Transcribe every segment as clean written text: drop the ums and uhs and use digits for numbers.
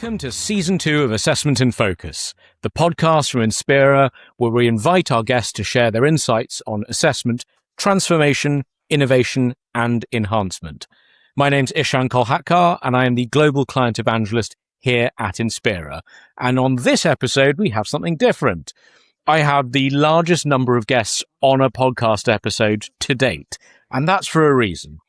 Welcome to Season 2 of Assessment in Focus, the podcast from Inspira, where we invite our guests to share their insights on assessment, transformation, innovation, and enhancement. My name's Ishan Kolhatkar, and I am the Global Client Evangelist here at Inspira. And on this episode, we have something different. I have the largest number of guests on a podcast episode to date, and that's for a reason.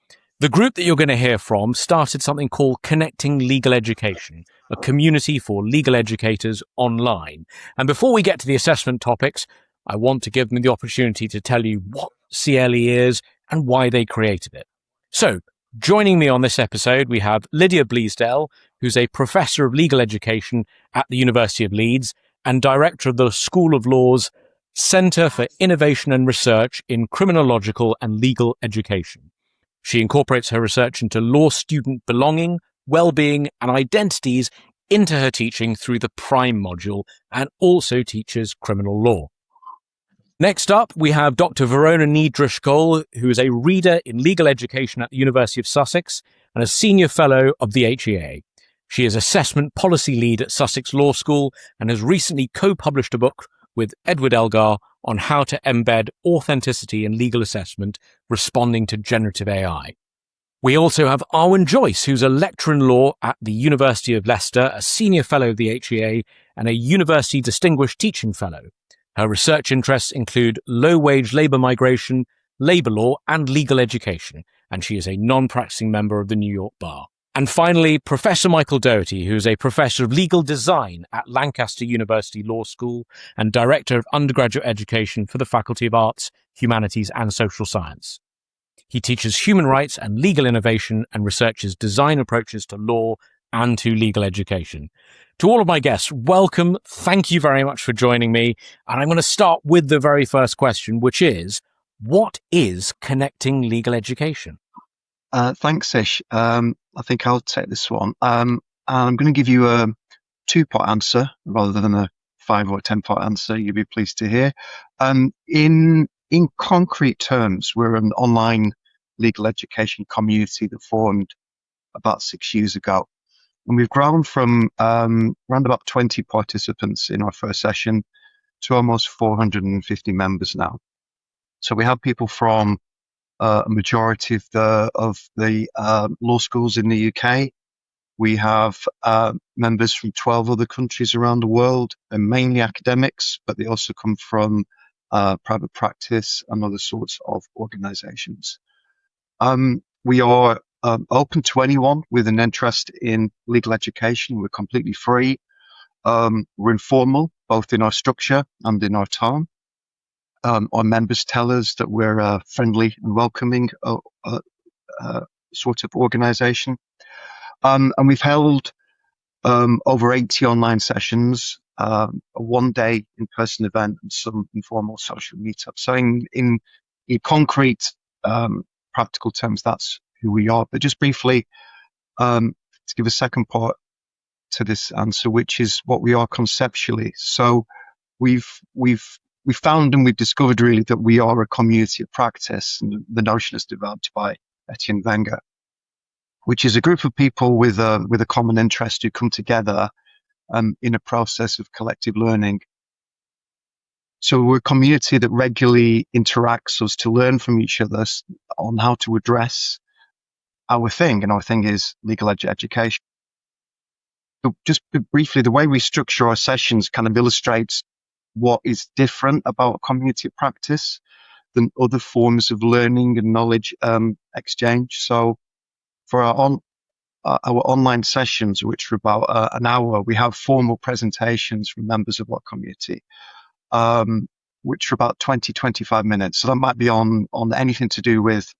The group that you're going to hear from started something called Connecting Legal Education, a community for legal educators online. And before we get to the assessment topics, I want to give them the opportunity to tell you what CLE is and why they created it. So, joining me on this episode, we have Lydia Bleasdell, who's a Professor of Legal Education at the University of Leeds and Director of the School of Law's Centre for Innovation and Research in Criminological and Legal Education. She incorporates her research into law student belonging, well-being, and identities into her teaching through the Prime module, and also teaches criminal law. Next up, we have Dr. Verona Ní Drisceoil, who is a reader in legal education at the University of Sussex and a senior fellow of the HEA. She is assessment policy lead at Sussex Law School and has recently co-published a book with Edward Elgar on how to embed authenticity in legal assessment, responding to generative AI. We also have Arwyn Joyce, who's a lecturer in law at the University of Leicester, a senior fellow of the HEA, and a University Distinguished Teaching Fellow. Her research interests include low-wage labour migration, labour law, and legal education, and she is a non-practicing member of the New York Bar. And finally, Professor Michael Doherty, who is a Professor of Legal Design at Lancaster University Law School and Director of Undergraduate Education for the Faculty of Arts, Humanities and Social Science. He teaches human rights and legal innovation and researches design approaches to law and to legal education. To all of my guests, welcome. Thank you very much for joining me. And I'm going to start with the very first question, which is, what is connecting legal education? Thanks, Ish. I think I'll take this one. I'm going to give you a 2-part answer rather than a 5 or 10-part answer. You'll be pleased to hear. In concrete terms, we're an online legal education community that formed about 6 years ago. And we've grown from around about 20 participants in our first session to almost 450 members now. So we have people from a majority of the law schools in the UK. We have members from 12 other countries around the world, and mainly academics, but they also come from private practice and other sorts of organizations. We are open to anyone with an interest in legal education. We're completely free. We're informal, both in our structure and in our tone. Our members tell us that we're a friendly and welcoming sort of organization. And we've held over 80 online sessions, a one-day in-person event, and some informal social meetups. So in concrete, practical terms, that's who we are. But just briefly, to give a second part to this answer, which is what we are conceptually. So we've found and we've discovered really that we are a community of practice, and the notion is developed by Etienne Wenger, which is a group of people with a common interest who come together in a process of collective learning. So we're a community that regularly interacts us to learn from each other on how to address our thing, and our thing is legal education. So just briefly, the way we structure our sessions kind of illustrates what is different about community practice than other forms of learning and knowledge exchange. So for our online sessions, which are about an hour, we have formal presentations from members of our community, which are about 20-25 minutes. So that might be on anything to do with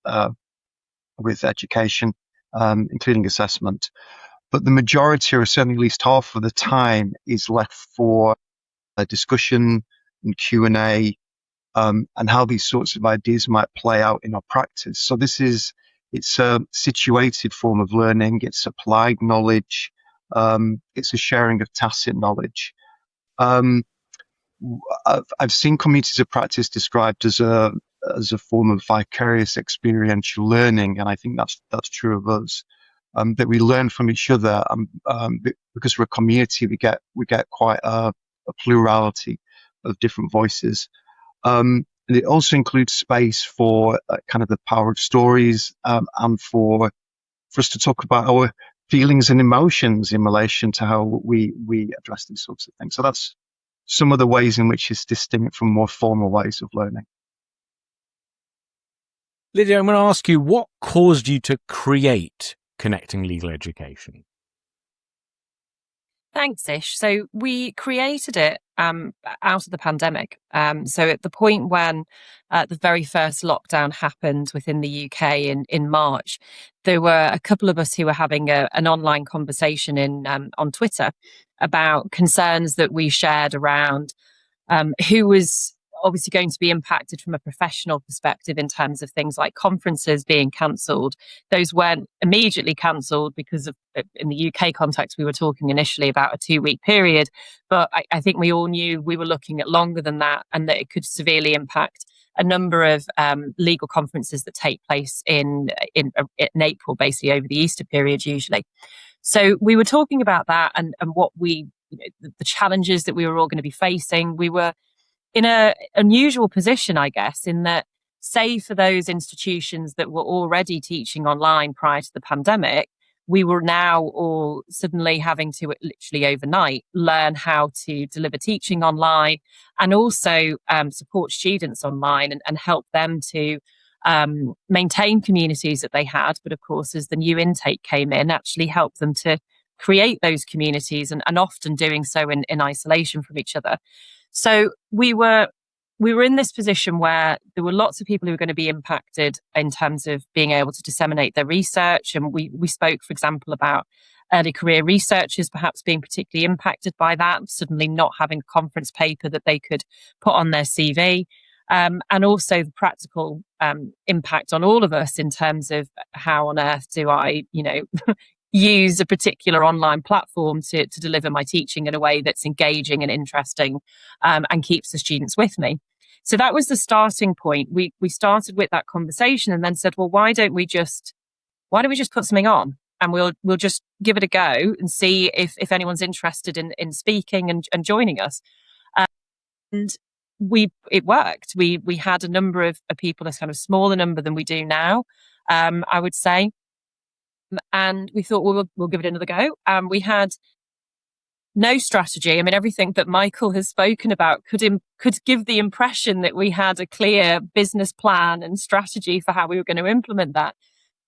education, including assessment. But the majority, or certainly at least half of the time, is left for a discussion and Q&A, and how these sorts of ideas might play out in our practice. So it's a situated form of learning. It's applied knowledge. It's a sharing of tacit knowledge. I've seen communities of practice described as a form of vicarious experiential learning, and I think that's true of us. that we learn from each other. Because we're a community, we get quite a plurality of different voices. And it also includes space for kind of the power of stories, and for us to talk about our feelings and emotions in relation to how we address these sorts of things. So that's some of the ways in which it's distinct from more formal ways of learning. Lydia, I'm going to ask you, what caused you to create Connecting Legal Education? Thanks, Ish. So we created it out of the pandemic. So at the point when the very first lockdown happened within the UK in March, there were a couple of us who were having an online conversation on Twitter about concerns that we shared around who was obviously going to be impacted from a professional perspective in terms of things like conferences being cancelled. Those weren't immediately cancelled because of, in the UK context, we were talking initially about a 2-week period, but I think we all knew we were looking at longer than that, and that it could severely impact a number of legal conferences that take place in April, basically over the Easter period usually. So we were talking about that and what the challenges that we were all going to be facing. We were in an unusual position, I guess, in that, save for those institutions that were already teaching online prior to the pandemic, we were now all suddenly having to literally overnight learn how to deliver teaching online, and also support students online and help them to maintain communities that they had. But of course, as the new intake came in, actually help them to create those communities, and often doing so in isolation from each other. So we were in this position where there were lots of people who were going to be impacted in terms of being able to disseminate their research. And we spoke, for example, about early career researchers perhaps being particularly impacted by that, suddenly not having a conference paper that they could put on their CV. And also the practical impact on all of us in terms of how on earth do I, use a particular online platform to deliver my teaching in a way that's engaging and interesting, and keeps the students with me. So that was the starting point. We started with that conversation and then said, well, why don't we just put something on, and we'll just give it a go and see if anyone's interested in speaking and joining us. And it worked. We had a number of people, a kind of smaller number than we do now, I would say. And we thought, well, we'll give it another go. We had no strategy. I mean, everything that Michael has spoken about could give the impression that we had a clear business plan and strategy for how we were going to implement that.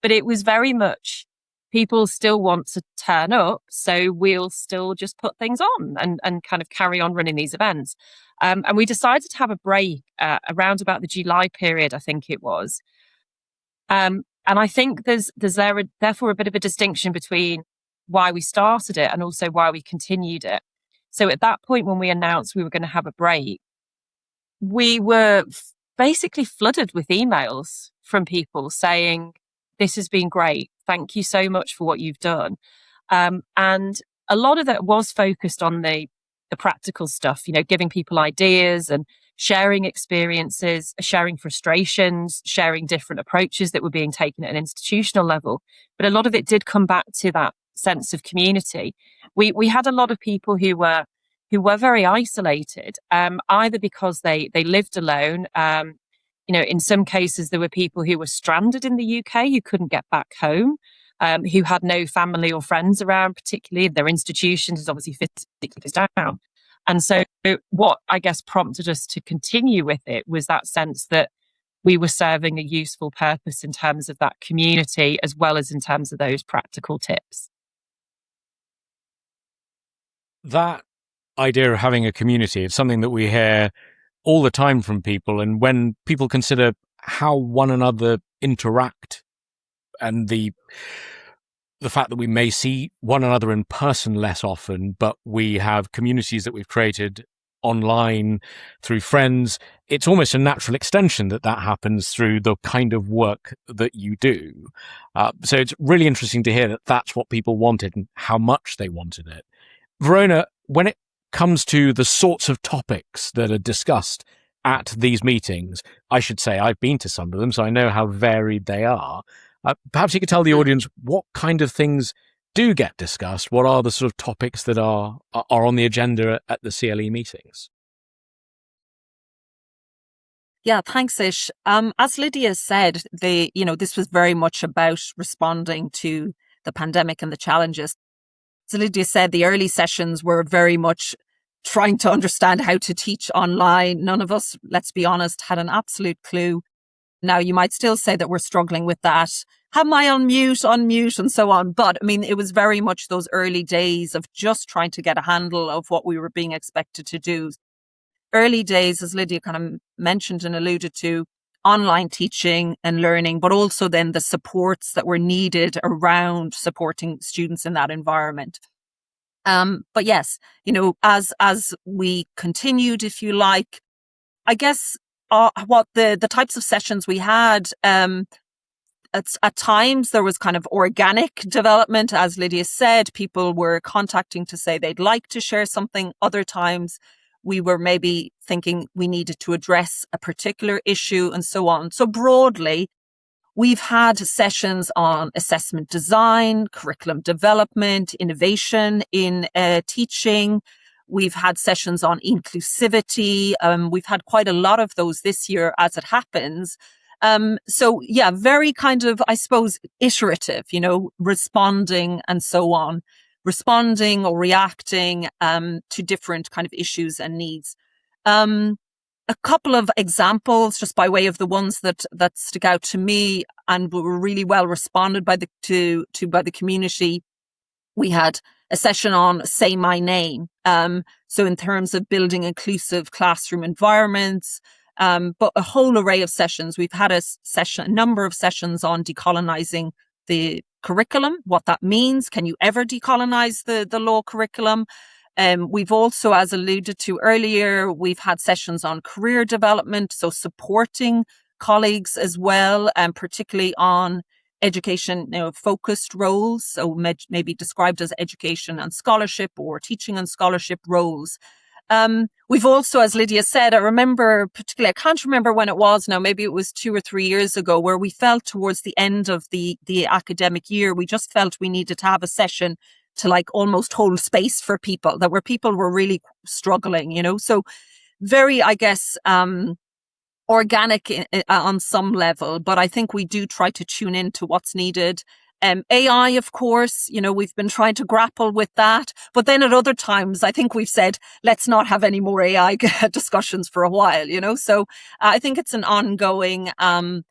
But it was very much, people still want to turn up, so we'll still just put things on and kind of carry on running these events. And we decided to have a break around about the July period, I think it was. And I think there's therefore a bit of a distinction between why we started it and also why we continued it. So at that point, when we announced we were going to have a break, we were basically flooded with emails from people saying, this has been great. Thank you so much for what you've done. And a lot of that was focused on the practical stuff, giving people ideas and sharing experiences, sharing frustrations, sharing different approaches that were being taken at an institutional level. But a lot of it did come back to that sense of community. We had a lot of people who were very isolated, either because they lived alone. In some cases, there were people who were stranded in the UK who couldn't get back home, who had no family or friends around, particularly their institutions obviously physically closed down. And so what I guess prompted us to continue with it was that sense that we were serving a useful purpose in terms of that community, as well as in terms of those practical tips. That idea of having a community is something that we hear all the time from people. And when people consider how one another interact and the fact that we may see one another in person less often, but we have communities that we've created online through friends, it's almost a natural extension that happens through the kind of work that you do. So it's really interesting to hear that that's what people wanted and how much they wanted it. Verona, when it comes to the sorts of topics that are discussed at these meetings, I should say I've been to some of them, so I know how varied they are. Perhaps you could tell the audience what kind of things do get discussed. What are the sort of topics that are on the agenda at the CLE meetings? Yeah, thanks, Ish. As Lydia said, this was very much about responding to the pandemic and the challenges. As Lydia said, the early sessions were very much trying to understand how to teach online. None of us, let's be honest, had an absolute clue. Now, you might still say that we're struggling with that. Have I unmute, and so on. But I mean, it was very much those early days of just trying to get a handle of what we were being expected to do. Early days, as Lydia kind of mentioned and alluded to, online teaching and learning, but also then the supports that were needed around supporting students in that environment. But yes, as we continued, if you like, I guess what the types of sessions we had, at times there was kind of organic development. As Lydia said, people were contacting to say they'd like to share something. Other times we were maybe thinking we needed to address a particular issue and so on. So broadly, we've had sessions on assessment design, curriculum development, innovation in teaching. We've had sessions on inclusivity. We've had quite a lot of those this year as it happens. So yeah, very kind of, I suppose, iterative, responding and so on. Responding or reacting to different kind of issues and needs. A couple of examples, just by way of the ones that stick out to me and were really well responded by the community. We had a session on Say My Name. So in terms of building inclusive classroom environments, but a whole array of sessions. We've had a number of sessions on decolonizing the curriculum, what that means. Can you ever decolonize the law curriculum? We've also, as alluded to earlier, we've had sessions on career development, so supporting colleagues as well, and particularly on education, focused roles, so maybe described as education and scholarship or teaching and scholarship roles. We've also, as Lydia said, I remember particularly, I can't remember when it was now, maybe it was 2 or 3 years ago, where we felt towards the end of the academic year, we just felt we needed to have a session to like almost hold space for people, where people were really struggling, so very, I guess, organic on some level, but I think we do try to tune into what's needed. AI, of course, we've been trying to grapple with that. But then at other times, I think we've said, let's not have any more AI discussions for a while, So I think it's an ongoing, kind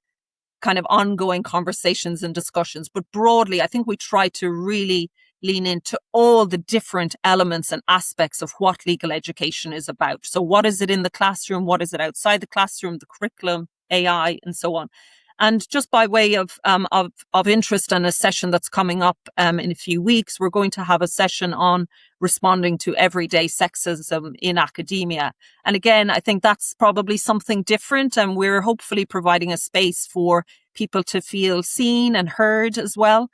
of ongoing conversations and discussions. But broadly, I think we try to really lean into all the different elements and aspects of what legal education is about. So what is it in the classroom? What is it outside the classroom? The curriculum, AI, and so on. And just by way of interest and a session that's coming up in a few weeks, we're going to have a session on responding to everyday sexism in academia. And again, I think that's probably something different, and we're hopefully providing a space for people to feel seen and heard as well.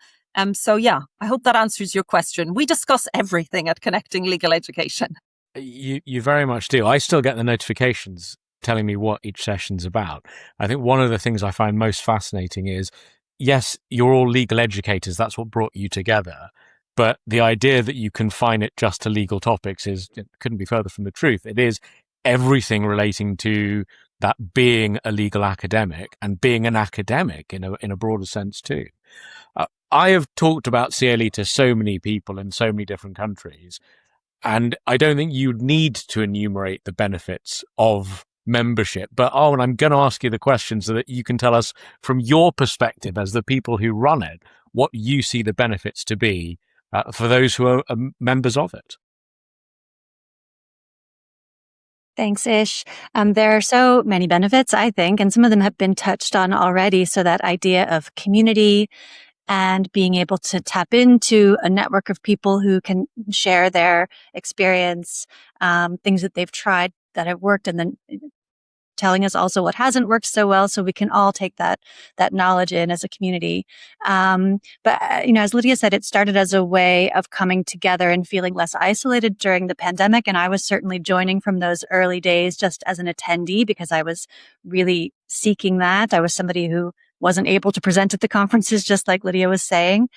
So yeah, I hope that answers your question. We discuss everything at Connecting Legal Education. You very much do. I still get the notifications telling me what each session's about. I think one of the things I find most fascinating is, yes, you're all legal educators. That's what brought you together. But the idea that you confine it just to legal topics couldn't be further from the truth. It is everything relating to that being a legal academic and being an academic in a broader sense too. I have talked about CLE to so many people in so many different countries, and I don't think you'd need to enumerate the benefits of membership. But Arwyn, I'm going to ask you the question so that you can tell us from your perspective as the people who run it, what you see the benefits to be for those who are members of it. Thanks, Ish. There are so many benefits, I think, and some of them have been touched on already. So that idea of community and being able to tap into a network of people who can share their experience, things that they've tried that have worked, and then telling us also what hasn't worked so well, so we can all take that knowledge in as a community. But as Lydia said, it started as a way of coming together and feeling less isolated during the pandemic. And I was certainly joining from those early days just as an attendee because I was really seeking that. I was somebody who wasn't able to present at the conferences, just like Lydia was saying.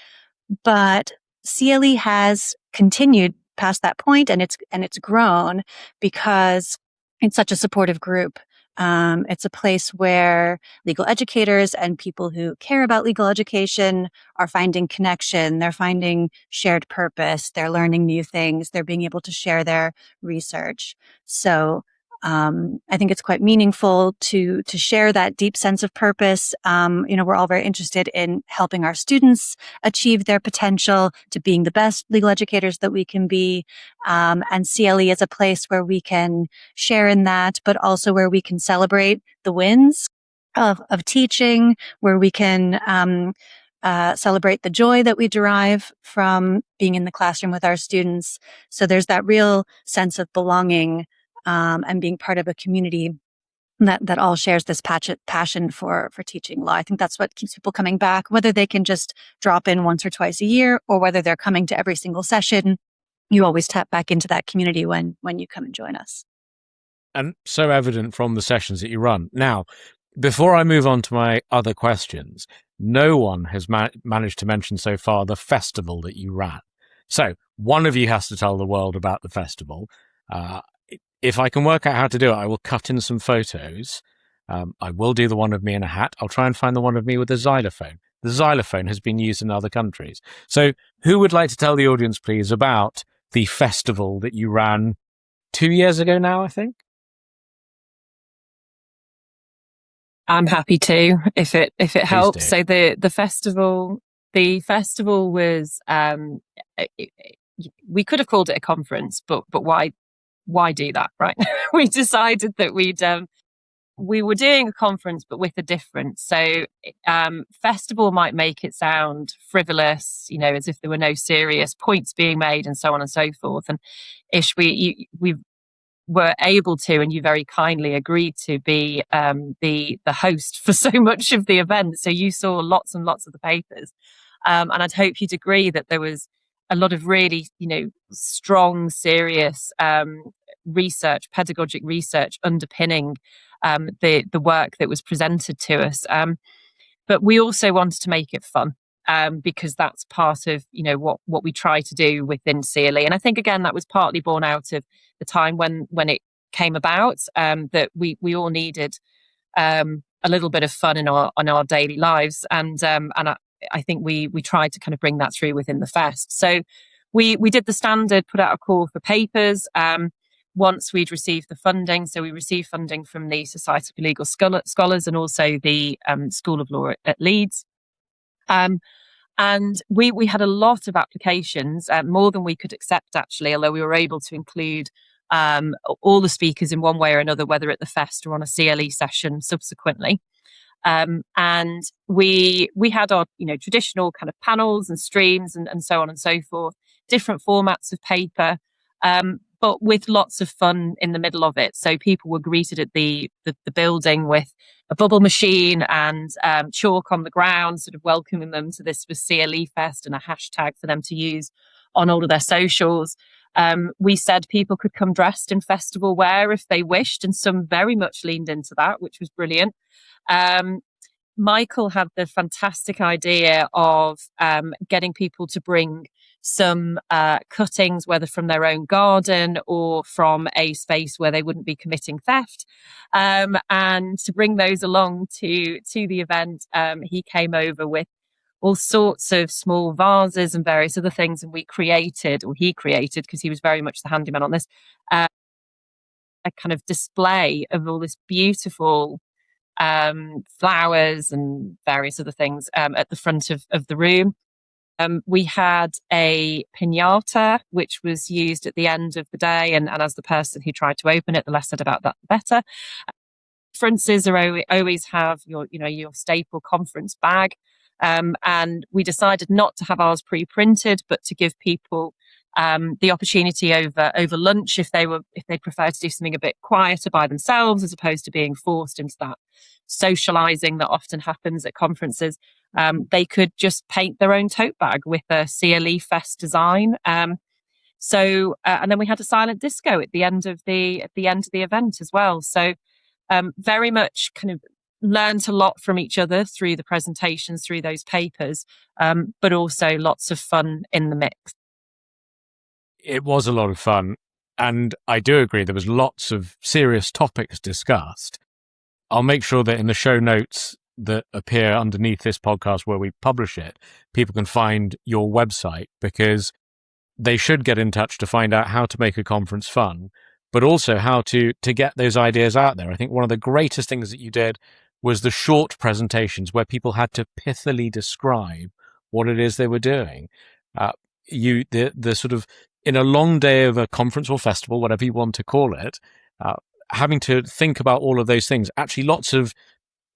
But CLE has continued past that point, and it's grown because it's such a supportive group. It's a place where legal educators and people who care about legal education are finding connection. They're finding shared purpose. They're learning new things. They're being able to share their research. So I think it's quite meaningful to share that deep sense of purpose. We're all very interested in helping our students achieve their potential, to being the best legal educators that we can be. And CLE is a place where we can share in that, but also where we can celebrate the wins of teaching, where we can celebrate the joy that we derive from being in the classroom with our students. So there's that real sense of belonging and being part of a community that all shares this passion for teaching law. I think that's what keeps people coming back, whether they can just drop in once or twice a year or whether they're coming to every single session. You always tap back into that community when you come and join us. And so evident from the sessions that you run. Now, before I move on to my other questions, no one has managed to mention so far the festival that you ran. So one of you has to tell the world about the festival. If I can work out how to do it, I will cut in some photos. I will do the one of me in a hat. I'll try and find the one of me with a xylophone. The xylophone has been used in other countries. So who would like to tell the audience, please, about the festival that you ran 2 years ago now, I think? I'm happy to, if it helps. So the festival was, we could have called it a conference, but why do that, right? We decided that we were doing a conference, but with a difference. So festival might make it sound frivolous, as if there were no serious points being made and so on and so forth. And Ish, we were able to, and you very kindly agreed to be the host for so much of the event. So you saw lots and lots of the papers. And I'd hope you'd agree that there was a lot of really, strong, serious research, pedagogic research underpinning the work that was presented to us. But we also wanted to make it fun because that's part of, what we try to do within CLE. And I think, again, that was partly born out of the time when it came about, that we all needed a little bit of fun in our daily lives. And I think we tried to kind of bring that through within the fest. So we did the standard, put out a call for papers once we'd received the funding. So we received funding from the Society of Legal Scholars and also the School of Law at Leeds. And we had a lot of applications, more than we could accept, actually, although we were able to include all the speakers in one way or another, whether at the fest or on a CLE session subsequently. And we had our, traditional kind of panels and streams and so on and so forth, different formats of paper, but with lots of fun in the middle of it. So people were greeted at the building with a bubble machine and chalk on the ground, sort of welcoming them to this CLE Fest and a hashtag for them to use on all of their socials. We said people could come dressed in festival wear if they wished, and some very much leaned into that, which was brilliant. Michael had the fantastic idea of getting people to bring some cuttings, whether from their own garden or from a space where they wouldn't be committing theft, and to bring those along to the event. He came over with all sorts of small vases and various other things, and he created, because he was very much the handyman on this, a kind of display of all this beautiful flowers and various other things at the front of the room. We had a piñata, which was used at the end of the day, and as the person who tried to open it, the less said about that, the better. Conferences always have your staple conference bag, and we decided not to have ours pre-printed, but to give people the opportunity over lunch, if they prefer to do something a bit quieter by themselves, as opposed to being forced into that socializing that often happens at conferences. They could just paint their own tote bag with a CLE Fest design. And then we had a silent disco at the end of the event as well. So very much kind of learned a lot from each other through the presentations, through those papers, but also lots of fun in the mix. It was a lot of fun. And I do agree, there was lots of serious topics discussed. I'll make sure that in the show notes that appear underneath this podcast where we publish it, people can find your website, because they should get in touch to find out how to make a conference fun, but also how to get those ideas out there. I think one of the greatest things that you did was the short presentations where people had to pithily describe what it is they were doing. The sort of, in a long day of a conference or festival, whatever you want to call it, having to think about all of those things, actually lots of,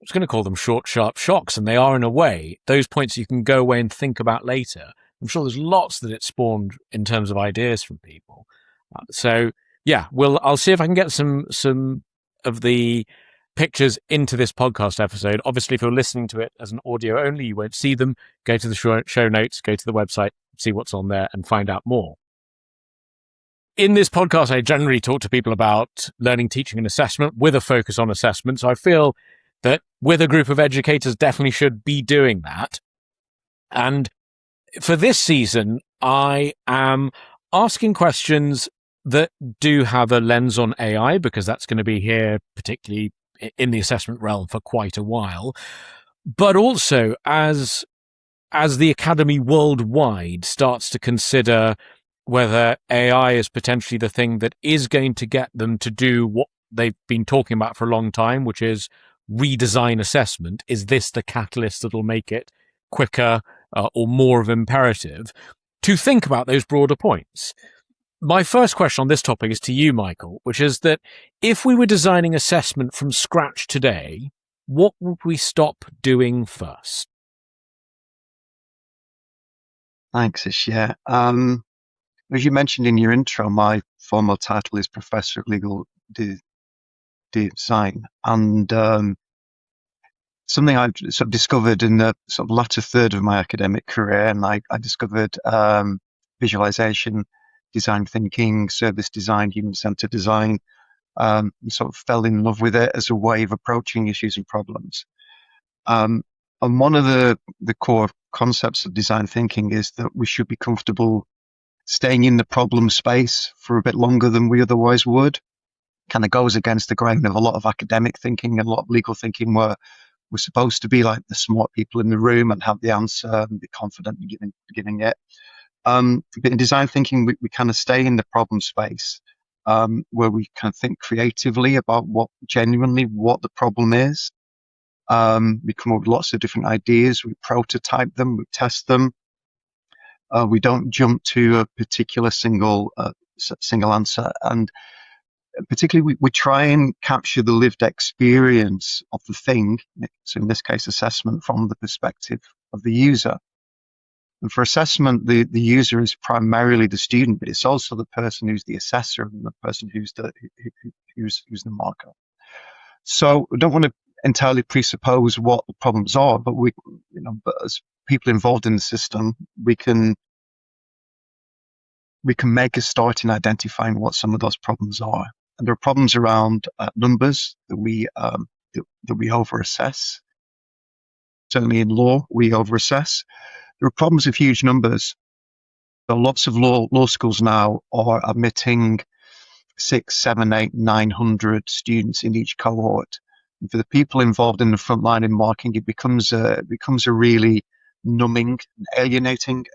I was going to call them short, sharp shocks, and they are in a way, those points you can go away and think about later. I'm sure there's lots that it spawned in terms of ideas from people. So yeah, I'll see if I can get some of the pictures into this podcast episode. Obviously, if you're listening to it as an audio only, you won't see them. Go to the show notes, go to the website, see what's on there, and find out more. In this podcast, I generally talk to people about learning, teaching, and assessment with a focus on assessment. So I feel that with a group of educators, definitely should be doing that. And for this season, I am asking questions that do have a lens on AI, because that's going to be here, particularly in the assessment realm, for quite a while. But also, as the academy worldwide starts to consider whether AI is potentially the thing that is going to get them to do what they've been talking about for a long time, which is redesign assessment. Is this the catalyst that will make it quicker or more of imperative to think about those broader points? My first question on this topic is to you, Michael, which is that if we were designing assessment from scratch today, what would we stop doing first? Thanks, Ish. Yeah. As you mentioned in your intro, my formal title is Professor of Legal Design, and something I've sort of discovered in the sort of latter third of my academic career, and I discovered visualization, design thinking, service design, human-centered design, and sort of fell in love with it as a way of approaching issues and problems. And one of the core concepts of design thinking is that we should be comfortable staying in the problem space for a bit longer than we otherwise would. Kind of goes against the grain of a lot of academic thinking and a lot of legal thinking, where we're supposed to be like the smart people in the room and have the answer and be confident in giving it. But in design thinking, we kind of stay in the problem space, where we kind of think creatively about what the problem is. We come up with lots of different ideas. We prototype them. We test them. We don't jump to a particular single answer, and particularly we try and capture the lived experience of the thing. So in this case, assessment from the perspective of the user. And for assessment, the user is primarily the student, but it's also the person who's the assessor and the person who's the marker. So we don't want to entirely presuppose what the problems are, but but as people involved in the system, we can make a start in identifying what some of those problems are. And there are problems around numbers that we overassess. Certainly in law, we overassess. There are problems with huge numbers. So lots of law schools now are admitting 600, 700, 800, 900 students in each cohort. And for the people involved in the front line in marking, it becomes a really numbing and alienating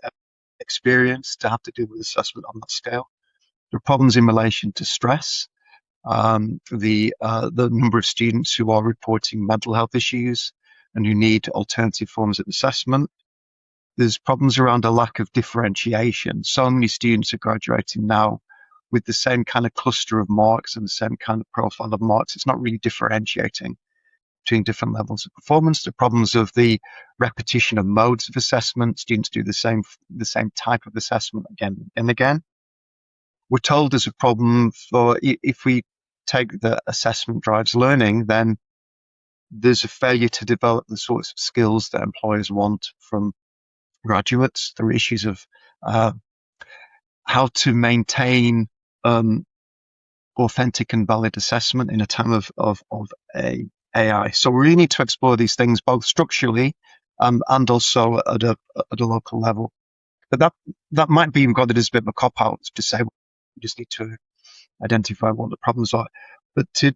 experience to have to deal with assessment on that scale. There are problems in relation to stress. The number of students who are reporting mental health issues and who need alternative forms of assessment. There's problems around a lack of differentiation. So many students are graduating now with the same kind of cluster of marks and the same kind of profile of marks. It's not really differentiating between different levels of performance. The problems of the repetition of modes of assessment. Students do the same type of assessment again and again. We're told there's a problem for if we take the assessment drives learning, then there's a failure to develop the sorts of skills that employers want from graduates. There are issues of how to maintain authentic and valid assessment in a time of a AI. So we really need to explore these things both structurally and also at a local level. But that might be regarded as a bit of a cop-out to say we just need to identify what the problems are. But to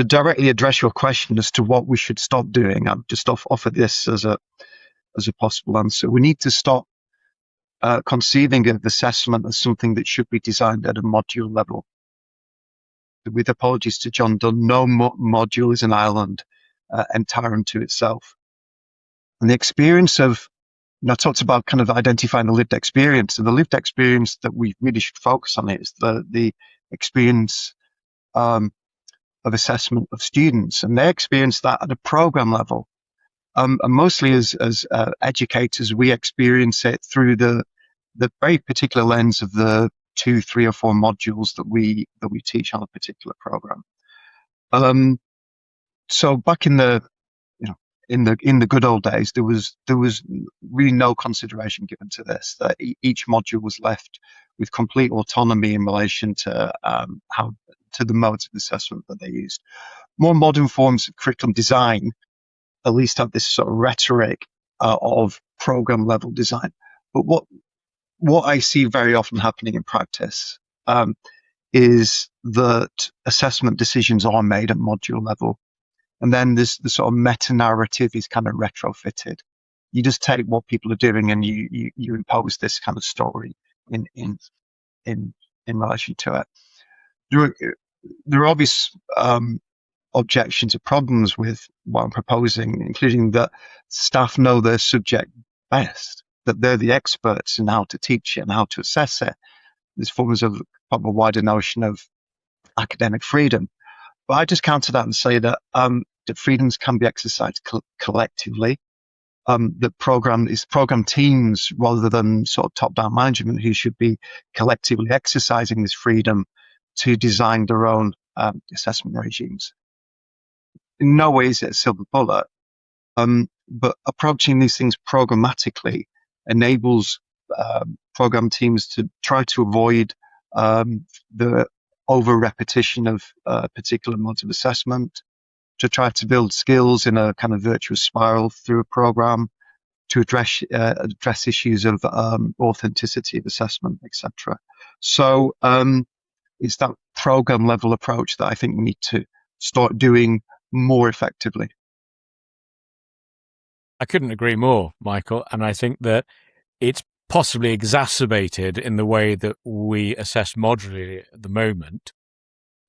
directly address your question as to what we should stop doing, I've just offered this as a possible answer. We need to stop conceiving of assessment as something that should be designed at a module level. With apologies to John Dunn, no module is an island entire unto itself. And the experience of, I talked about kind of identifying the lived experience, and the lived experience that we really should focus on is the experience of assessment of students, and they experience that at a program level. And mostly as educators, we experience it through the very particular lens of the 2, 3, or 4 modules that we teach on a particular program. So back in the in the good old days, there was really no consideration given to this. That each module was left with complete autonomy in relation to the modes of assessment that they used. More modern forms of curriculum design at least have this sort of rhetoric of program level design. But what I see very often happening in practice is that assessment decisions are made at module level. And then the sort of meta-narrative is kind of retrofitted. You just take what people are doing and you impose this kind of story in relation to it. There are obvious objections or problems with what I'm proposing, including that staff know their subject best, that they're the experts in how to teach it and how to assess it. This forms of a wider notion of academic freedom. But I just counter that and say that freedoms can be exercised collectively. That program teams rather than sort of top-down management who should be collectively exercising this freedom to design their own assessment regimes. In no way is it a silver bullet, but approaching these things programmatically enables program teams to try to avoid the over-repetition of particular modes of assessment, to try to build skills in a kind of virtuous spiral through a program, to address issues of authenticity of assessment, etc. So it's that program level approach that I think we need to start doing more effectively. I couldn't agree more, Michael, and I think that it's possibly exacerbated in the way that we assess modularly at the moment,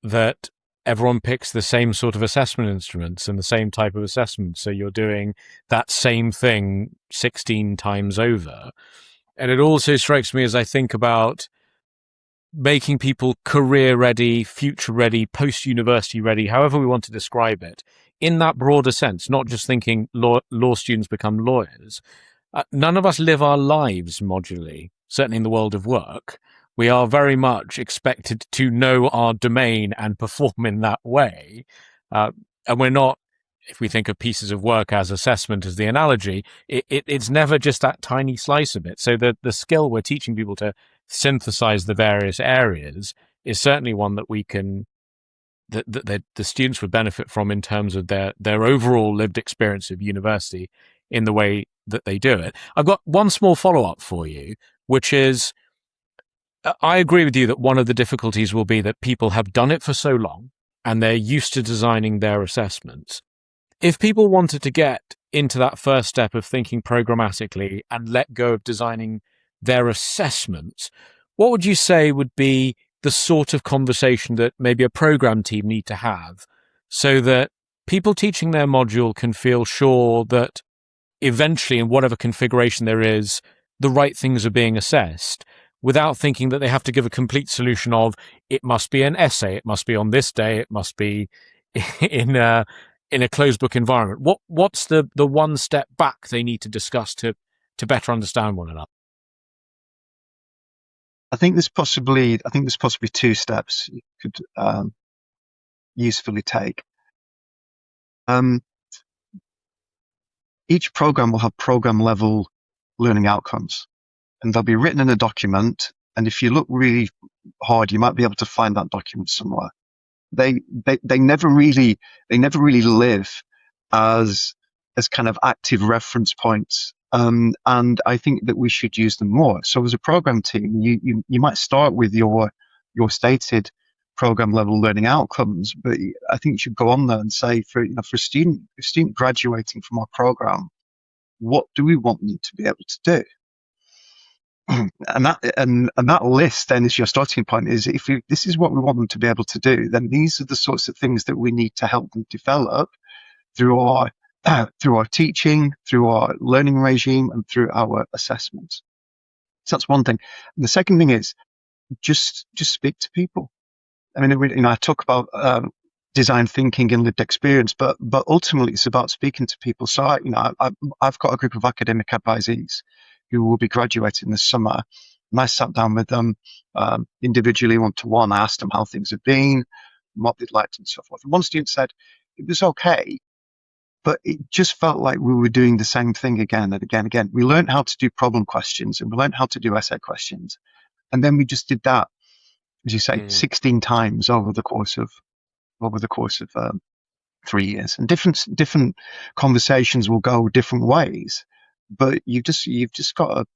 that everyone picks the same sort of assessment instruments and the same type of assessment. So you're doing that same thing 16 times over. And it also strikes me as I think about making people career ready, future ready, post-university ready, however we want to describe it, in that broader sense, not just thinking law students become lawyers. None of us live our lives modularly, certainly in the world of work. We are very much expected to know our domain and perform in that way. And we're not, if we think of pieces of work as assessment as the analogy, it's never just that tiny slice of it. So the skill we're teaching people to synthesize the various areas is certainly one that we can, that the students would benefit from in terms of their overall lived experience of university in the way that they do it. I've got one small follow-up for you, which is, I agree with you that one of the difficulties will be that people have done it for so long and they're used to designing their assessments. If people wanted to get into that first step of thinking programmatically and let go of designing their assessments, what would you say would be the sort of conversation that maybe a program team need to have so that people teaching their module can feel sure that eventually, in whatever configuration there is, the right things are being assessed, without thinking that they have to give a complete solution of, it must be an essay, it must be on this day, it must be in a closed book environment? What's the one step back they need to discuss to better understand one another? I think there's possibly 2 steps you could usefully take. Each program will have program level learning outcomes, and they'll be written in a document. And if you look really hard, you might be able to find that document somewhere. they never really live as kind of active reference points. And I think that we should use them more. So as a program team, you might start with your stated program level learning outcomes, but I think you should go on there and say, for a student graduating from our program, what do we want them to be able to do? And that list then is your starting point. Is if this is what we want them to be able to do, then these are the sorts of things that we need to help them develop through our teaching, through our learning regime, and through our assessments. So that's one thing. And the second thing is just speak to people. I mean, I talk about design thinking and lived experience, but ultimately it's about speaking to people. So I've got a group of academic advisees who will be graduating this summer, and I sat down with them individually, one-to-one. I asked them how things have been, what they'd liked, and so forth. And one student said it was okay, but it just felt like we were doing the same thing again and again and again. We learned how to do problem questions, and we learned how to do essay questions, and then we just did that, as you say, 16 times over the course of 3 years. And different conversations will go different ways, but you've just got to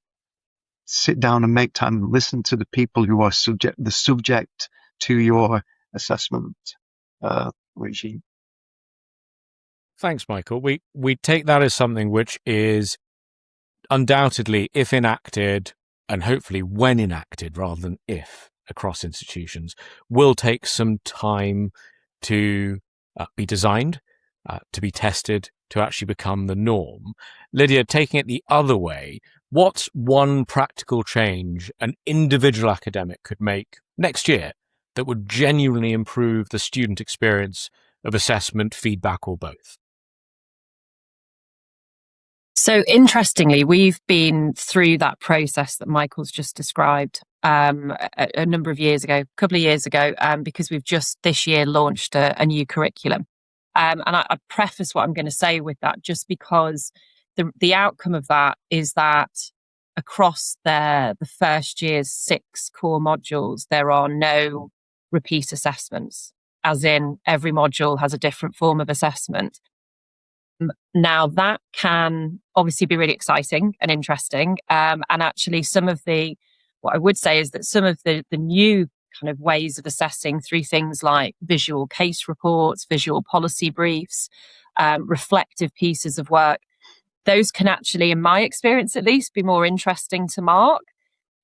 sit down and make time and listen to the people who are subject to your assessment regime. Thanks, Michael. We take that as something which is undoubtedly, if enacted, and hopefully when enacted rather than if, across institutions, will take some time to be designed, to be tested, to actually become the norm. Lydia, taking it the other way, what's one practical change an individual academic could make next year that would genuinely improve the student experience of assessment, feedback, or both? So interestingly, we've been through that process that Michael's just described a number of years ago, a couple of years ago, because we've just this year launched a new curriculum. And I preface what I'm going to say with that just because the outcome of that is that across the first year's 6 core modules, there are no repeat assessments, as in every module has a different form of assessment. Now, that can obviously be really exciting and interesting. And actually, what I would say is that some of the new kind of ways of assessing through things like visual case reports, visual policy briefs, reflective pieces of work, those can actually, in my experience at least, be more interesting to mark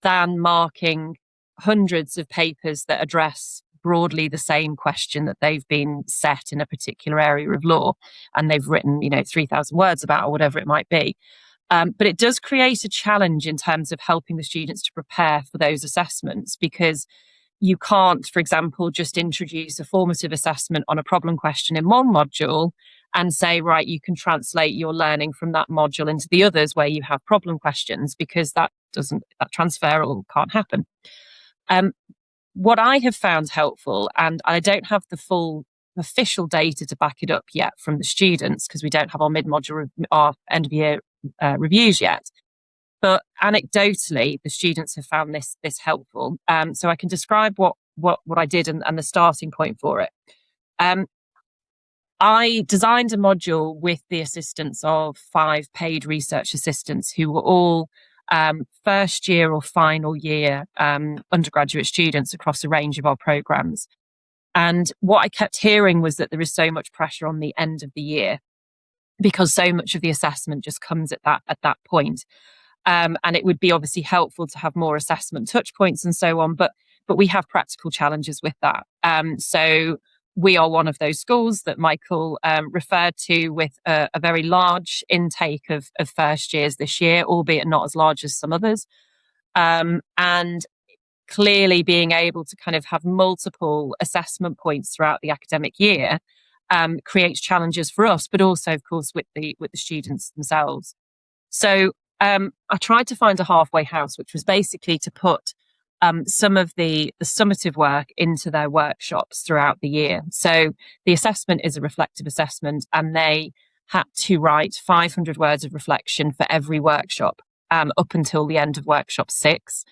than marking hundreds of papers that address broadly the same question that they've been set in a particular area of law and they've written 3,000 words about or whatever it might be. But it does create a challenge in terms of helping the students to prepare for those assessments, because you can't, for example, just introduce a formative assessment on a problem question in one module and say, right, you can translate your learning from that module into the others where you have problem questions, because that transfer can't happen. What I have found helpful, and I don't have the full official data to back it up yet from the students because we don't have our mid-module, our end of year reviews yet. But anecdotally, the students have found this helpful. So I can describe what I did and the starting point for it. I designed a module with the assistance of 5 paid research assistants who were all first year or final year undergraduate students across a range of our programs. And what I kept hearing was that there is so much pressure on the end of the year because so much of the assessment just comes at that point. And it would be obviously helpful to have more assessment touch points and so on, but we have practical challenges with that. So we are one of those schools that Michael referred to with a very large intake of first years this year, albeit not as large as some others. And clearly being able to kind of have multiple assessment points throughout the academic year creates challenges for us, but also, of course, with the students themselves. So I tried to find a halfway house, which was basically to put some of the summative work into their workshops throughout the year. So the assessment is a reflective assessment, and they had to write 500 words of reflection for every workshop up until the end of workshop 6.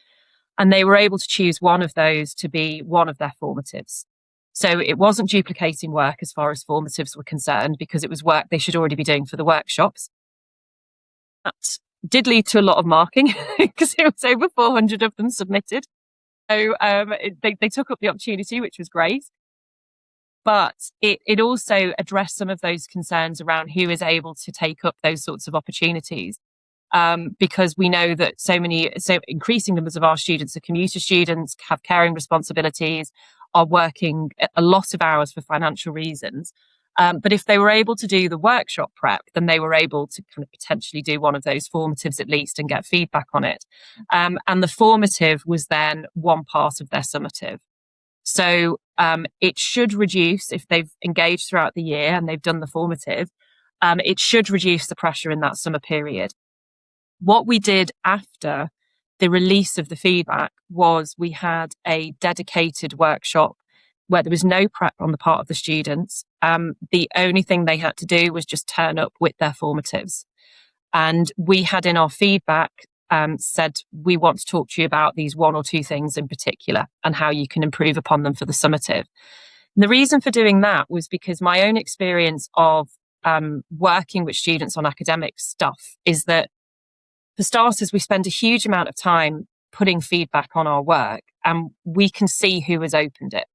And they were able to choose one of those to be one of their formatives. So it wasn't duplicating work as far as formatives were concerned, because it was work they should already be doing for the workshops. That did lead to a lot of marking because it was over 400 of them submitted. So they took up the opportunity, which was great. But it also addressed some of those concerns around who is able to take up those sorts of opportunities. Because we know that so increasing numbers of our students are commuter students, have caring responsibilities, are working a lot of hours for financial reasons. But if they were able to do the workshop prep, then they were able to kind of potentially do one of those formatives at least and get feedback on it. And the formative was then one part of their summative. So it should reduce, if they've engaged throughout the year and they've done the formative, it should reduce the pressure in that summer period. What we did after the release of the feedback was we had a dedicated workshop where there was no prep on the part of the students. The only thing they had to do was just turn up with their formatives. And we had in our feedback said, we want to talk to you about these one or two things in particular and how you can improve upon them for the summative. And the reason for doing that was because my own experience of working with students on academic stuff is that, for starters, we spend a huge amount of time putting feedback on our work, and we can see who has opened it.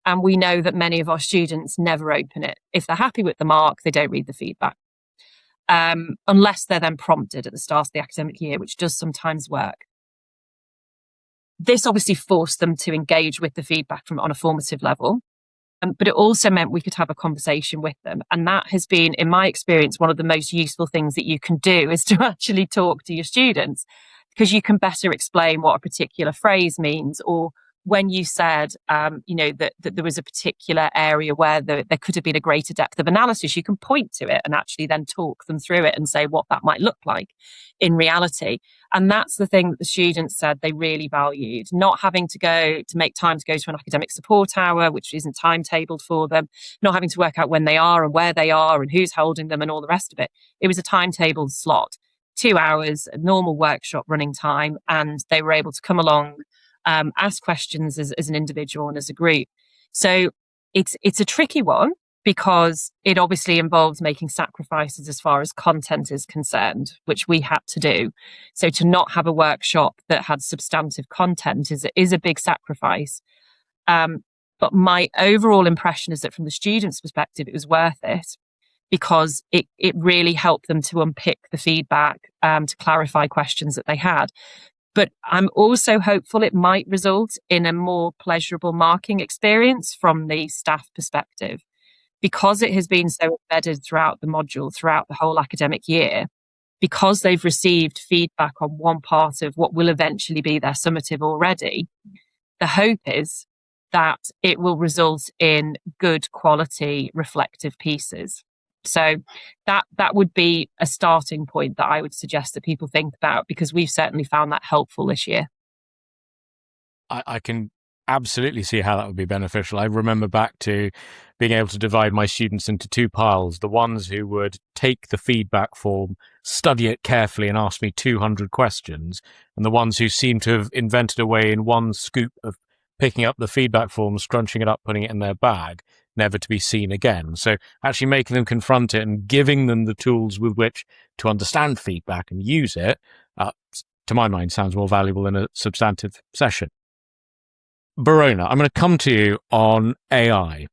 And we know that many of our students never open it. If they're happy with the mark, they don't read the feedback. Unless they're then prompted at the start of the academic year, which does sometimes work. This obviously forced them to engage with the feedback on a formative level. But it also meant we could have a conversation with them. And that has been, in my experience, one of the most useful things that you can do is to actually talk to your students, because you can better explain what a particular phrase means, or when you said, that there was a particular area where there could have been a greater depth of analysis, you can point to it and actually then talk them through it and say what that might look like in reality. And that's the thing that the students said they really valued, not having to make time to go to an academic support hour, which isn't timetabled for them, not having to work out when they are and where they are and who's holding them and all the rest of it. It was a timetabled slot, 2 hours, a normal workshop running time, and they were able to come along, ask questions as an individual and as a group. So it's a tricky one, because it obviously involves making sacrifices as far as content is concerned, which we had to do. So to not have a workshop that had substantive content is a big sacrifice. But my overall impression is that from the students' perspective, it was worth it, because it really helped them to unpick the feedback, to clarify questions that they had. But I'm also hopeful it might result in a more pleasurable marking experience from the staff perspective, because it has been so embedded throughout the module, throughout the whole academic year, because they've received feedback on one part of what will eventually be their summative already. The hope is that it will result in good quality reflective pieces. So that would be a starting point that I would suggest that people think about, because we've certainly found that helpful this year. I can absolutely see how that would be beneficial. I remember back to being able to divide my students into two piles: the ones who would take the feedback form, study it carefully and ask me 200 questions, and the ones who seem to have invented a way in one scoop of picking up the feedback form, scrunching it up, putting it in their bag, never to be seen again. So actually making them confront it and giving them the tools with which to understand feedback and use it, to my mind, sounds more valuable in a substantive session. Verona, I'm going to come to you on AI,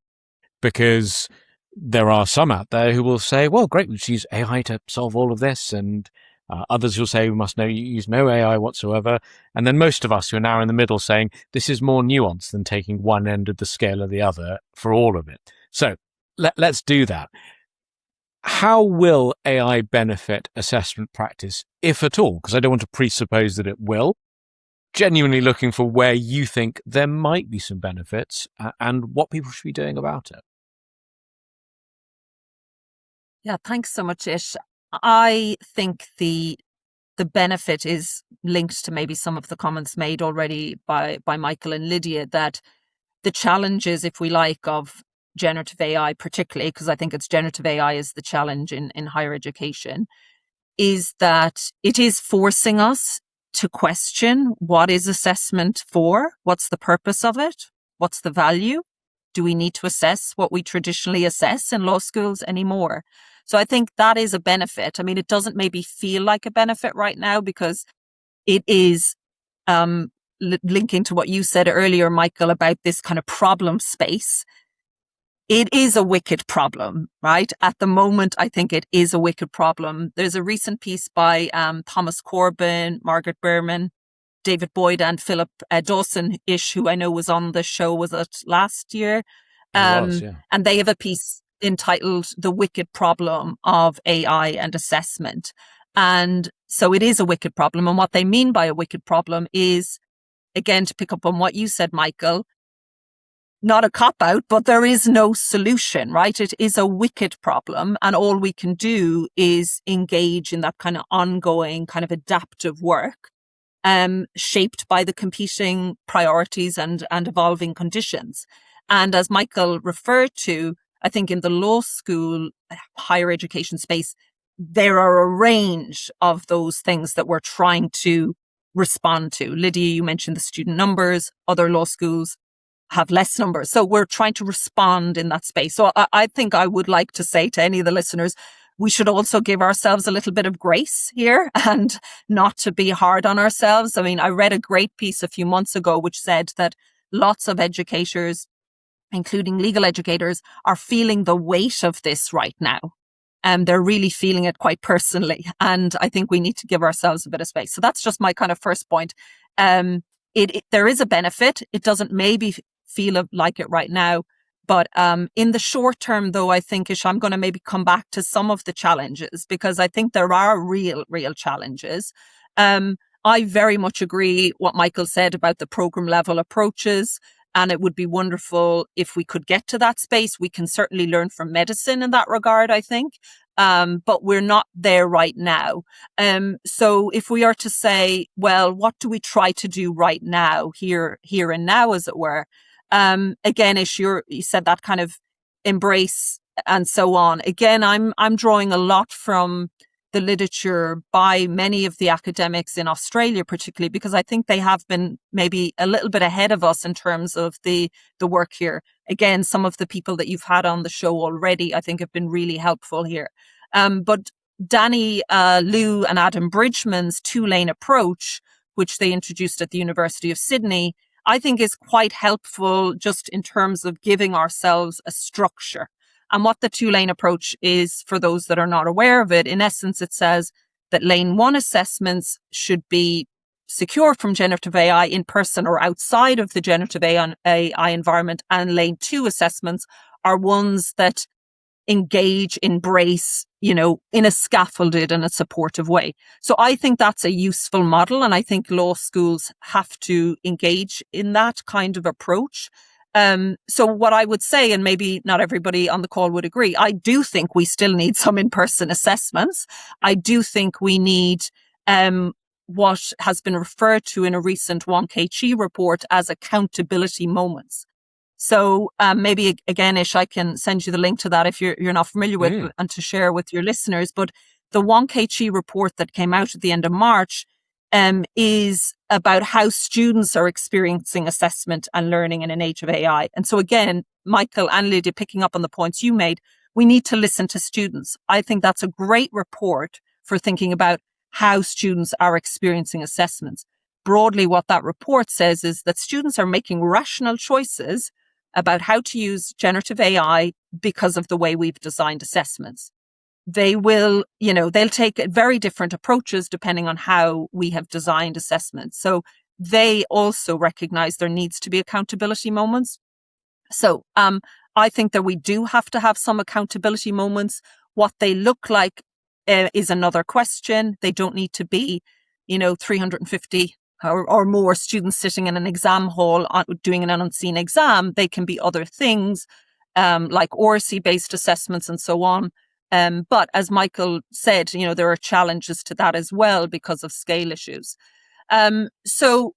because there are some out there who will say, well, great, we should use AI to solve all of this, and others will say we must use no AI whatsoever. And then most of us who are now in the middle saying this is more nuanced than taking one end of the scale or the other for all of it. So let's do that. How will AI benefit assessment practice, if at all? Because I don't want to presuppose that it will. Genuinely looking for where you think there might be some benefits and what people should be doing about it. Yeah, thanks so much, Ish. I think the benefit is linked to maybe some of the comments made already by Michael and Lydia, that the challenges, if we like, of generative AI, particularly because I think it's generative AI is the challenge in higher education, is that it is forcing us to question what is assessment for, what's the purpose of it, what's the value, do we need to assess what we traditionally assess in law schools anymore? So I think that is a benefit. I mean, it doesn't maybe feel like a benefit right now because it is linking to what you said earlier, Michael, about this kind of problem space. It is a wicked problem, right? At the moment, I think it is a wicked problem. There's a recent piece by Thomas Corbin, Margaret Berman, David Boyd and Philip Dawson-ish, who I know was on the show, was it last year? Yeah. And they have a piece entitled The Wicked Problem of AI and Assessment. And so it is a wicked problem. And what they mean by a wicked problem is, again, to pick up on what you said, Michael, not a cop-out, but there is no solution, right? It is a wicked problem. And all we can do is engage in that kind of ongoing, kind of adaptive work, shaped by the competing priorities and evolving conditions. And as Michael referred to, I think in the law school, higher education space, there are a range of those things that we're trying to respond to. Lydia, you mentioned the student numbers. Other law schools have less numbers. So we're trying to respond in that space. So I think I would like to say to any of the listeners, we should also give ourselves a little bit of grace here and not to be hard on ourselves. I mean, I read a great piece a few months ago which said that lots of educators, including legal educators, are feeling the weight of this right now. And they're really feeling it quite personally. And I think we need to give ourselves a bit of space. So that's just my kind of first point. There is a benefit. It doesn't maybe feel like it right now. But in the short term, though, I think, Ish, I'm going to maybe come back to some of the challenges because I think there are real challenges. I very much agree what Michael said about the program level approaches. And it would be wonderful if we could get to that space. We can certainly learn from medicine in that regard, I think. But we're not there right now. So if we are to say, well, what do we try to do right now, here and now, as it were? Again, Ish, you said that kind of embrace and so on. Again, I'm drawing a lot from the literature by many of the academics in Australia, particularly because I think they have been maybe a little bit ahead of us in terms of the work here. Again, some of the people that you've had on the show already, I think, have been really helpful here. But Danny Liu and Adam Bridgman's two-lane approach, which they introduced at the University of Sydney, I think is quite helpful just in terms of giving ourselves a structure. And what the two-lane approach is, for those that are not aware of it, in essence, it says that lane one assessments should be secure from generative AI in person or outside of the generative AI environment. And lane two assessments are ones that engage, embrace, in a scaffolded and a supportive way. So I think that's a useful model. And I think law schools have to engage in that kind of approach. So what I would say, and maybe not everybody on the call would agree, I do think we still need some in-person assessments. I do think we need what has been referred to in a recent Wong-Kei report as accountability moments. So maybe again, Ish, I can send you the link to that if you're not familiar with it, and to share with your listeners. But the Wong-Kei report that came out at the end of March is about how students are experiencing assessment and learning in an age of AI. And so again, Michael and Lydia, picking up on the points you made, we need to listen to students. I think that's a great report for thinking about how students are experiencing assessments. Broadly, what that report says is that students are making rational choices about how to use generative AI because of the way we've designed assessments. They will, they'll take very different approaches depending on how we have designed assessments. So they also recognize there needs to be accountability moments. So I think that we do have to have some accountability moments. What they look like is another question. They don't need to be, 350 or more students sitting in an exam hall doing an unseen exam. They can be other things like ORC-based assessments and so on. But as Michael said, there are challenges to that as well because of scale issues. So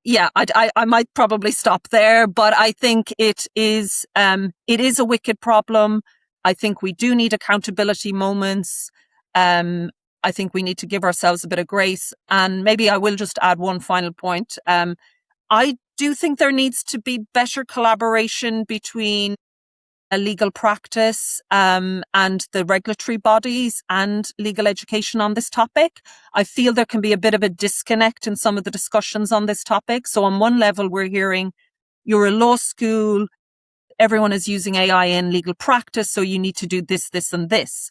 yeah, I might probably stop there, but I think it is a wicked problem. I think we do need accountability moments. I think we need to give ourselves a bit of grace. And maybe I will just add one final point. I do think there needs to be better collaboration between a legal practice and the regulatory bodies and legal education on this topic. I feel there can be a bit of a disconnect in some of the discussions on this topic. So on one level, we're hearing you're a law school, everyone is using AI in legal practice, so you need to do this, this, and this.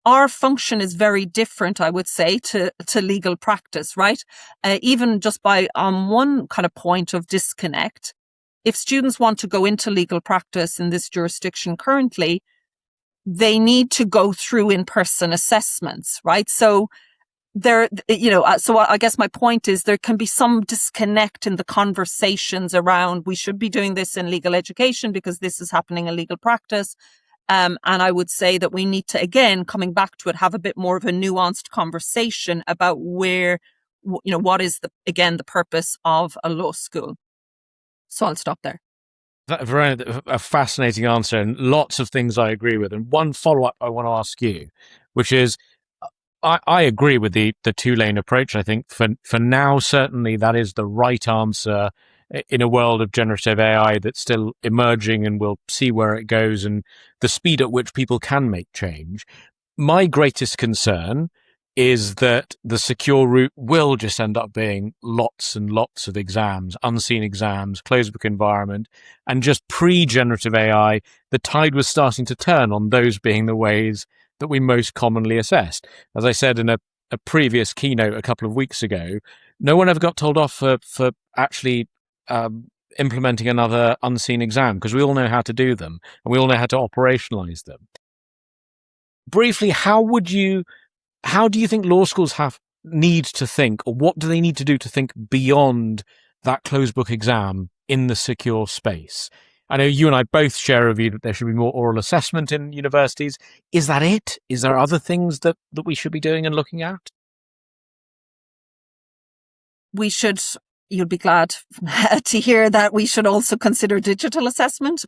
Our function is very different, I would say, to legal practice, right? Even just by one kind of point of disconnect, if students want to go into legal practice in this jurisdiction currently, they need to go through in-person assessments, right? So so I guess my point is there can be some disconnect in the conversations around we should be doing this in legal education because this is happening in legal practice. And I would say that we need to, again, coming back to it, have a bit more of a nuanced conversation about where, what is the purpose of a law school. So I'll stop there. Verona, a fascinating answer and lots of things I agree with. And one follow-up I want to ask you, which is, I agree with the two-lane approach. I think for now, certainly that is the right answer in a world of generative AI that's still emerging, and we'll see where it goes and the speed at which people can make change. My greatest concern is that the secure route will just end up being lots and lots of exams, unseen exams, closed book environment, and just pre-generative AI, the tide was starting to turn on those being the ways that we most commonly assessed. As I said in a previous keynote a couple of weeks ago, no one ever got told off for actually implementing another unseen exam, because we all know how to do them and we all know how to operationalize them. Briefly, how do you think law schools need to think, or what do they need to do to think beyond that closed book exam in the secure space? I know you and I both share a view that there should be more oral assessment in universities. Is that it? Is there other things that we should be doing and looking at? We should, you'll be glad to hear that we should also consider digital assessment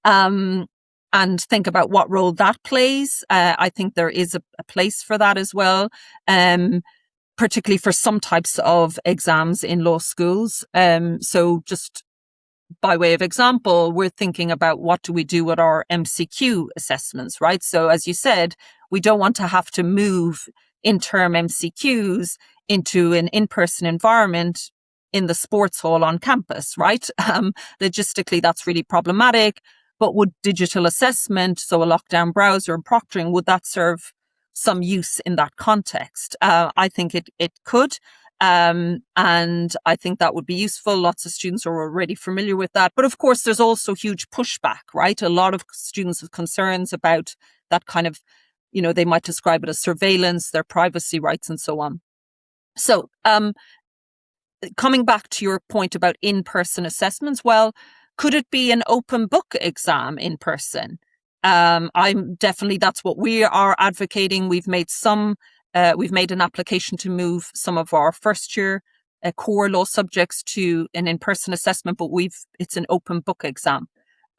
and think about what role that plays. I think there is a place for that as well, particularly for some types of exams in law schools. So just by way of example, we're thinking about what do we do with our MCQ assessments, right? So as you said, we don't want to have to move in-term MCQs into an in-person environment in the sports hall on campus, right? Logistically, that's really problematic. But would digital assessment, so a lockdown browser and proctoring, would that serve some use in that context? I think it could. And I think that would be useful. Lots of students are already familiar with that. But of course, there's also huge pushback, right? A lot of students have concerns about that kind of, they might describe it as surveillance, their privacy rights and so on. So coming back to your point about in-person assessments, well, could it be an open book exam in person? That's what we are advocating. We've made an application to move some of our first year core law subjects to an in-person assessment, but it's an open book exam.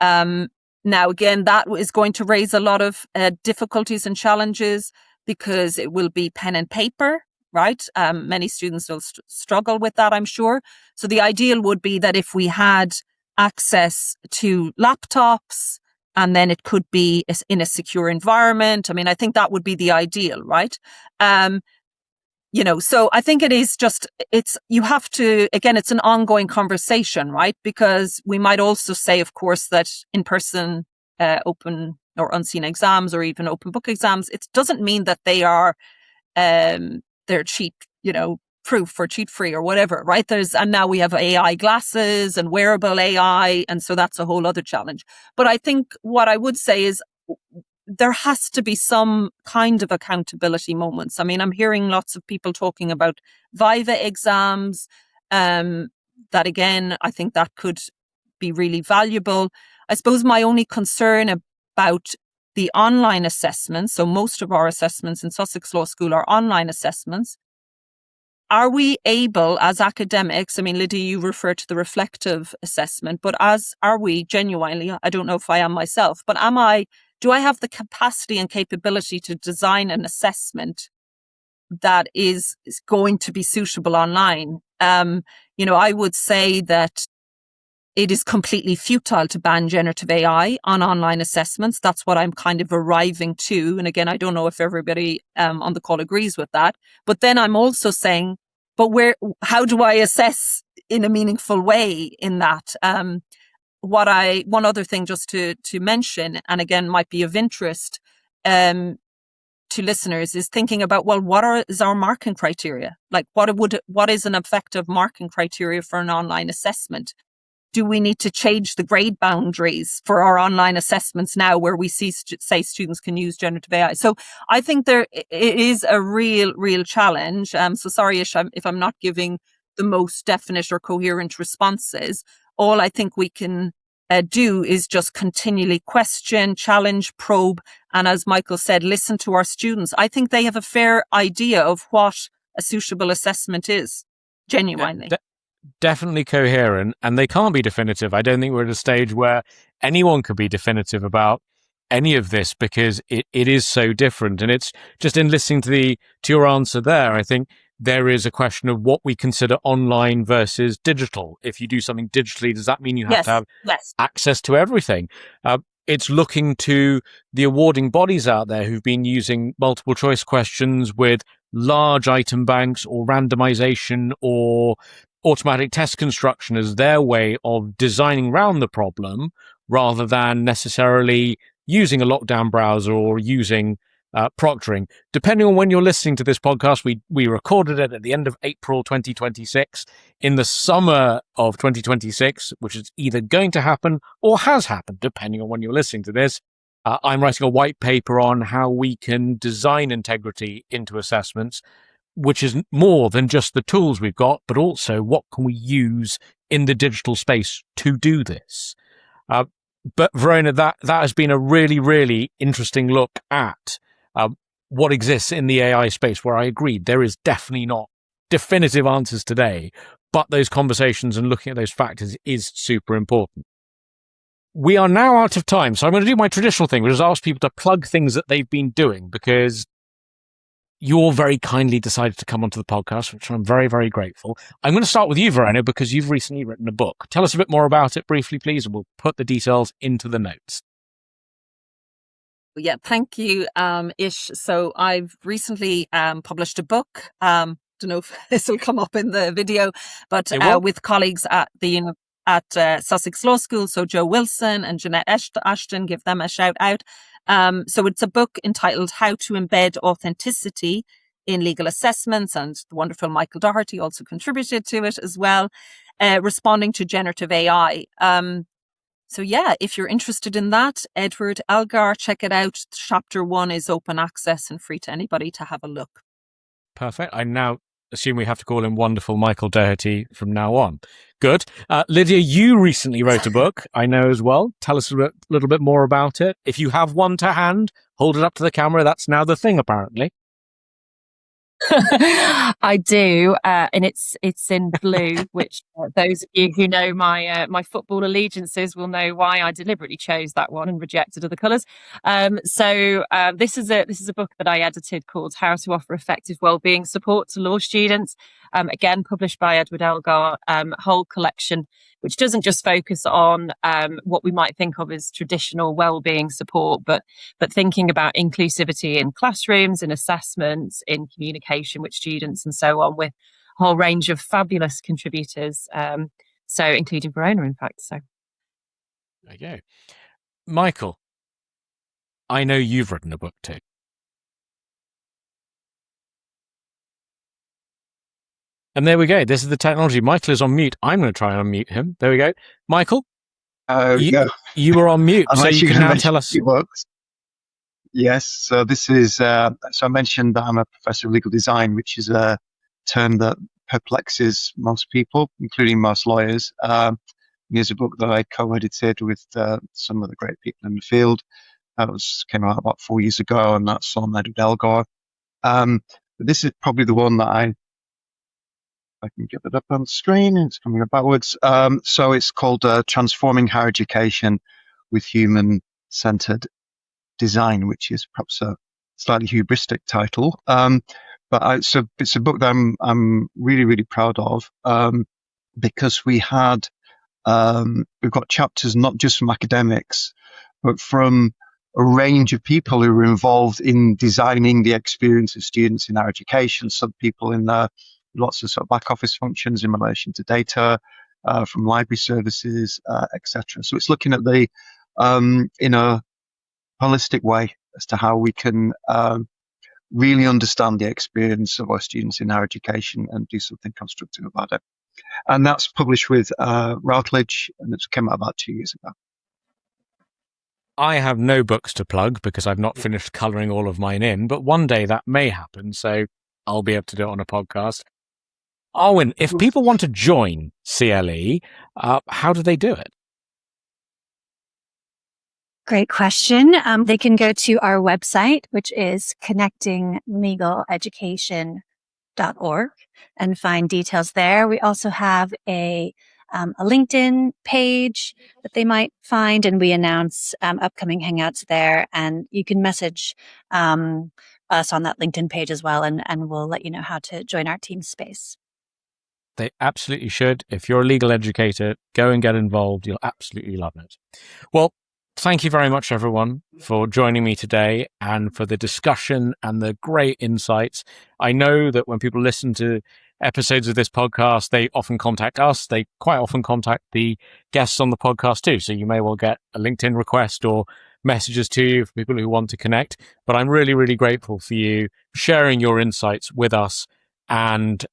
Now, again, that is going to raise a lot of difficulties and challenges because it will be pen and paper, right? Many students will struggle with that, I'm sure. So the ideal would be that if we had access to laptops, and then it could be in a secure environment. I mean, I think that would be the ideal, right? So I think you have to, again, it's an ongoing conversation, right? Because we might also say, of course, that in-person open or unseen exams or even open book exams, it doesn't mean that they are, they're cheat, proof or cheat free or whatever, right? And now we have AI glasses and wearable AI. And so that's a whole other challenge. But I think what I would say is there has to be some kind of accountability moments. I mean, I'm hearing lots of people talking about Viva exams. That again, I think that could be really valuable. I suppose my only concern about the online assessments, so most of our assessments in Sussex Law School are online assessments. Are we able as academics, I mean, Lydia, you refer to the reflective assessment, but are we genuinely, I don't know if I am myself, but do I have the capacity and capability to design an assessment that is going to be suitable online? I would say that it is completely futile to ban generative AI on online assessments. That's what I'm kind of arriving to. And again, I don't know if everybody on the call agrees with that. But then I'm also saying, but how do I assess in a meaningful way in that? One other thing just to mention, and again, might be of interest to listeners, is thinking about, well, is our marking criteria? Like what is an effective marking criteria for an online assessment? Do we need to change the grade boundaries for our online assessments now, where we say students can use generative AI? So I think it is a real challenge. So sorry if I'm not giving the most definite or coherent responses. All I think we can do is just continually question, challenge, probe, and as Michael said, listen to our students. I think they have a fair idea of what a suitable assessment is, genuinely. Definitely coherent, and they can't be definitive. I don't think we're at a stage where anyone could be definitive about any of this, because it is so different. And it's just in listening to your answer there, I think there is a question of what we consider online versus digital. If you do something digitally, does that mean you have to have access to everything? It's looking to the awarding bodies out there who've been using multiple choice questions with large item banks or randomization or automatic test construction as their way of designing around the problem, rather than necessarily using a lockdown browser or using proctoring. Depending on when you're listening to this podcast, we recorded it at the end of April 2026. In the summer of 2026, which is either going to happen or has happened, depending on when you're listening to this, I'm writing a white paper on how we can design integrity into assessments, which is more than just the tools we've got, but also what can we use in the digital space to do this. But Verona, that has been a really, really interesting look at what exists in the AI space, where I agree there is definitely not definitive answers today, but those conversations and looking at those factors is super important. We are now out of time, so I'm going to do my traditional thing, which is ask people to plug things that they've been doing, because you all very kindly decided to come onto the podcast, which I'm very, very grateful. I'm going to start with you, Verona, because you've recently written a book. Tell us a bit more about it briefly, please, and we'll put the details into the notes. Yeah, thank you, Ish. So I've recently published a book. Don't know if this will come up in the video, but with colleagues at Sussex Law School. So Joe Wilson and Jeanette Ashton, give them a shout out. So it's a book entitled How to Embed Authenticity in Legal Assessments, and the wonderful Michael Doherty also contributed to it as well, responding to generative AI. So yeah, if you're interested in that, Edward Elgar, check it out. Chapter 1 is open access and free to anybody to have a look. Perfect. I now assume we have to call him wonderful Michael Doherty from now on. Good. Lydia, you recently wrote a book, I know as well. Tell us a little bit more about it. If you have one to hand, hold it up to the camera. That's now the thing, apparently. I do, and it's in blue, which those of you who know my football allegiances will know why I deliberately chose that one and rejected other colours. So this is a book that I edited called How to Offer Effective Wellbeing Support to Law Students. Again, published by Edward Elgar, whole collection, which doesn't just focus on what we might think of as traditional wellbeing support, but thinking about inclusivity in classrooms, in assessments, in communication with students, and so on, with a whole range of fabulous contributors. So including Verona, in fact. So there you go. Michael, I know you've written a book too. And there we go. This is the technology. Michael is on mute. I'm going to try and unmute him. There we go. Michael, you were on mute, so you can now tell us. It works. Yes. So this is. So I mentioned that I'm a professor of legal design, which is a term that perplexes most people, including most lawyers. Here's a book that I co-edited with some of the great people in the field. That came out about 4 years ago, and that's on Edward Elgar. But this is probably the one that I can get it up on the screen. It's coming up backwards. So it's called Transforming Higher Education with Human-Centered Design, which is perhaps a slightly hubristic title. But it's a book that I'm really, really proud of. because we've got chapters not just from academics, but from a range of people who are involved in designing the experience of students in higher education. Some people in lots of sort of back office functions in relation to data, from library services, etc. So it's looking at the in a holistic way as to how we can really understand the experience of our students in higher education and do something constructive about it. And that's published with Routledge, and it's come out about 2 years ago. I have no books to plug because I've not finished colouring all of mine in, but one day that may happen, so I'll be able to do it on a podcast. Arwyn, if people want to join CLE, how do they do it? Great question. They can go to our website, which is connectinglegaleducation.org, and find details there. We also have a LinkedIn page that they might find, and we announce upcoming hangouts there. And you can message us on that LinkedIn page as well, and we'll let you know how to join our team space. They absolutely should. If you're a legal educator, go and get involved. You'll absolutely love it. Well, thank you very much, everyone, for joining me today and for the discussion and the great insights. I know that when people listen to episodes of this podcast, they often contact us. They quite often contact the guests on the podcast too. So you may well get a LinkedIn request or messages to you for people who want to connect. But I'm really, really grateful for you sharing your insights with us and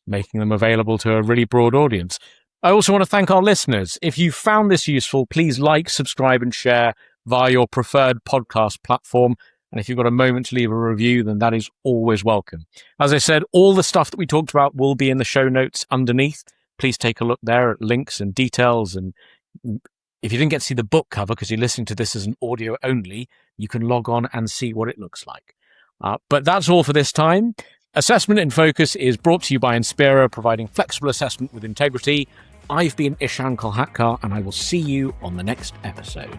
making them available to a really broad audience. I also want to thank our listeners. If you found this useful, please like, subscribe, and share via your preferred podcast platform. And if you've got a moment to leave a review, then that is always welcome. As I said, all the stuff that we talked about will be in the show notes underneath. Please take a look there at links and details. And if you didn't get to see the book cover because you're listening to this as an audio only, you can log on and see what it looks like. But that's all for this time. Assessment in Focus is brought to you by Inspira, providing flexible assessment with integrity. I've been Ishan Kolhatkar, and I will see you on the next episode.